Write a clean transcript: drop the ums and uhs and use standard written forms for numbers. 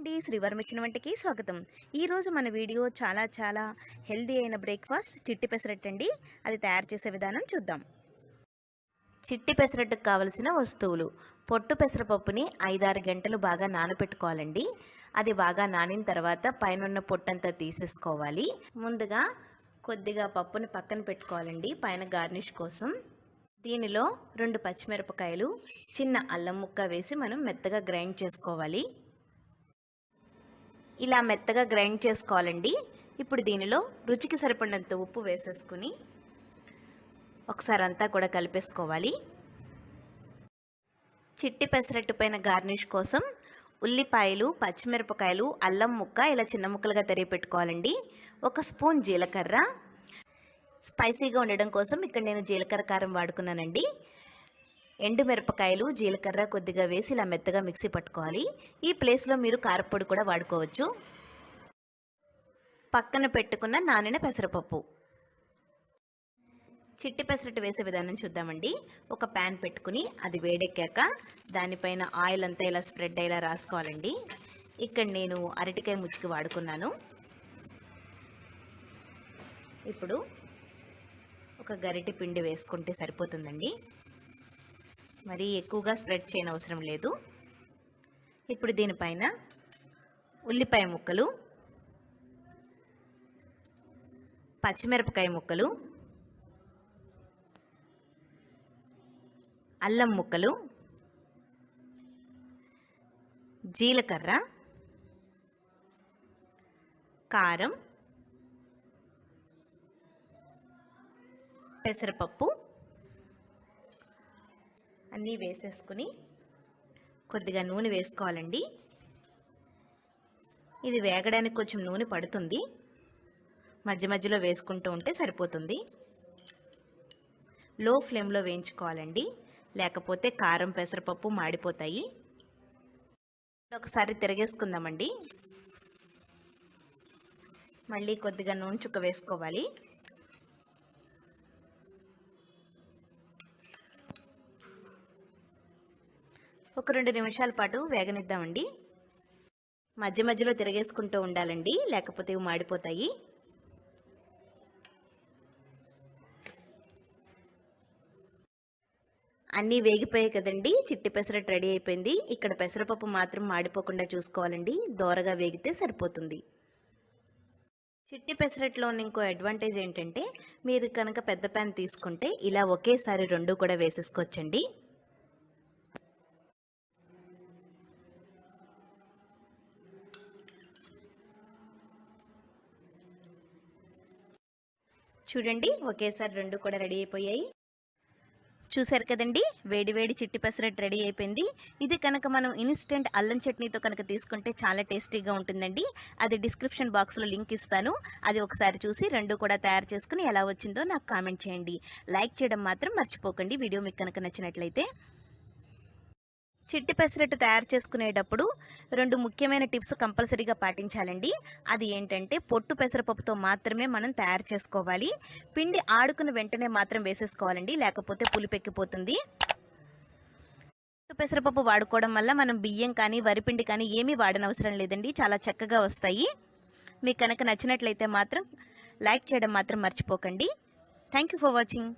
అండి, శ్రీవరం ఇచ్చిన వంటికి స్వాగతం. ఈరోజు మన వీడియో చాలా హెల్దీ అయిన బ్రేక్ఫాస్ట్ చిట్టి పెసరట్టు అండి. అది తయారు చేసే విధానం చూద్దాం. చిట్టి పెసరట్టుకు కావలసిన వస్తువులు: పొట్టు పెసరపప్పుని 5-6 గంటలు బాగా నానబెట్టుకోవాలండి. అది బాగా నానిన తర్వాత పైన పొట్టంతా తీసేసుకోవాలి. ముందుగా కొద్దిగా పప్పుని పక్కన పెట్టుకోవాలండి పైన గార్నిష్ కోసం. దీనిలో 2 పచ్చిమిరపకాయలు, చిన్న అల్లం ముక్క వేసి మనం మెత్తగా గ్రైండ్ చేసుకోవాలి. ఇలా మెత్తగా గ్రైండ్ చేసుకోవాలండి. ఇప్పుడు దీనిలో రుచికి సరిపడినంత ఉప్పు వేసేసుకుని ఒకసారి అంతా కూడా కలిపేసుకోవాలి. చిట్టి పెసరట్టు పైన గార్నిష్ కోసం ఉల్లిపాయలు, పచ్చిమిరపకాయలు, అల్లం ముక్క ఇలా చిన్న ముక్కలుగా తరిగి పెట్టుకోవాలండి. 1 స్పూన్ జీలకర్ర, స్పైసీగా ఉండడం కోసం ఇక్కడ నేను జీలకర్ర కారం వాడుకున్నానండి. ఎండు మిరపకాయలు, జీలకర్ర కొద్దిగా వేసి ఇలా మెత్తగా మిక్సీ పట్టుకోవాలి. ఈ ప్లేస్లో మీరు కారపొడి కూడా వాడుకోవచ్చు. పక్కన పెట్టుకున్న నానిన పెసరపప్పు. చిట్టి పెసరట్టు వేసే విధానం చూద్దామండి. ఒక ప్యాన్ పెట్టుకుని అది వేడెక్కాక దానిపైన ఆయిల్ అంతా ఇలా స్ప్రెడ్ అయ్యేలా రాసుకోవాలండి. ఇక్కడ నేను అరటికాయ ముచ్చికి వాడుకున్నాను. ఇప్పుడు ఒక గరిటె పిండి వేసుకుంటే సరిపోతుందండి. మరీ ఎక్కువగా స్ప్రెడ్ చేయనవసరం లేదు. ఇప్పుడు దీనిపైన ఉల్లిపాయ ముక్కలు, పచ్చిమిరపకాయ ముక్కలు, అల్లం ముక్కలు, జీలకర్ర, కారం, పెసరపప్పు అన్నీ వేసేసుకుని కొద్దిగా నూనె వేసుకోవాలండి. ఇది వేగడానికి కొంచెం నూనె పడుతుంది. మధ్య మధ్యలో వేసుకుంటూ ఉంటే సరిపోతుంది. లో ఫ్లేమ్లో వేయించుకోవాలండి, లేకపోతే కారం పెసరపప్పు మాడిపోతాయి. ఒకసారి తిరగేసుకుందామండి. మళ్ళీ కొద్దిగా నూనె చుక్క వేసుకోవాలి. ఒక 2 నిమిషాల పాటు వేగనిద్దామండి. మధ్య మధ్యలో తిరగేసుకుంటూ ఉండాలండి, లేకపోతే ఇవి మాడిపోతాయి. అన్నీ వేగిపోయాయి కదండి. చిట్టి పెసరట్టు రెడీ అయిపోయింది. ఇక్కడ పెసరపప్పు మాత్రం మాడిపోకుండా చూసుకోవాలండి. దోరగా వేగితే సరిపోతుంది. చిట్టి పెసరట్టులో ఇంకో అడ్వాంటేజ్ ఏంటంటే మీరు కనుక పెద్ద ప్యాన్ తీసుకుంటే ఇలా ఒకేసారి 2 కూడా వేసేసుకోవచ్చండి. చూడండి, ఒకేసారి 2 కూడా రెడీ అయిపోయాయి. చూసారు కదండి, వేడి చిట్టి పెసరట్టు రెడీ అయిపోయింది. ఇది కనుక మనం ఇన్స్టెంట్ అల్లం చట్నీతో కనుక తీసుకుంటే చాలా టేస్టీగా ఉంటుందండి. అది డిస్క్రిప్షన్ బాక్స్లో లింక్ ఇస్తాను. అది ఒకసారి చూసి 2 కూడా తయారు చేసుకుని ఎలా వచ్చిందో నాకు కామెంట్ చేయండి. లైక్ చేయడం మాత్రం మర్చిపోకండి వీడియో మీకు కనుక నచ్చినట్లయితే. చిట్టి పెసరట్టు తయారు చేసుకునేటప్పుడు 2 ముఖ్యమైన టిప్స్ కంపల్సరీగా పాటించాలండి. అది ఏంటంటే పొట్టు పెసరపప్పుతో మాత్రమే మనం తయారు చేసుకోవాలి. పిండి ఆడుకుని వెంటనే మాత్రం వేసేసుకోవాలండి, లేకపోతే పులిపెక్కిపోతుంది. పొట్టు పెసరపప్పు వాడుకోవడం వల్ల మనం బియ్యం కానీ వరిపిండి కానీ ఏమీ వాడనవసరం లేదండి. చాలా చక్కగా వస్తాయి. మీకు కనుక నచ్చినట్లయితే మాత్రం లైక్ చేయడం మాత్రం మర్చిపోకండి. Thank you for watching.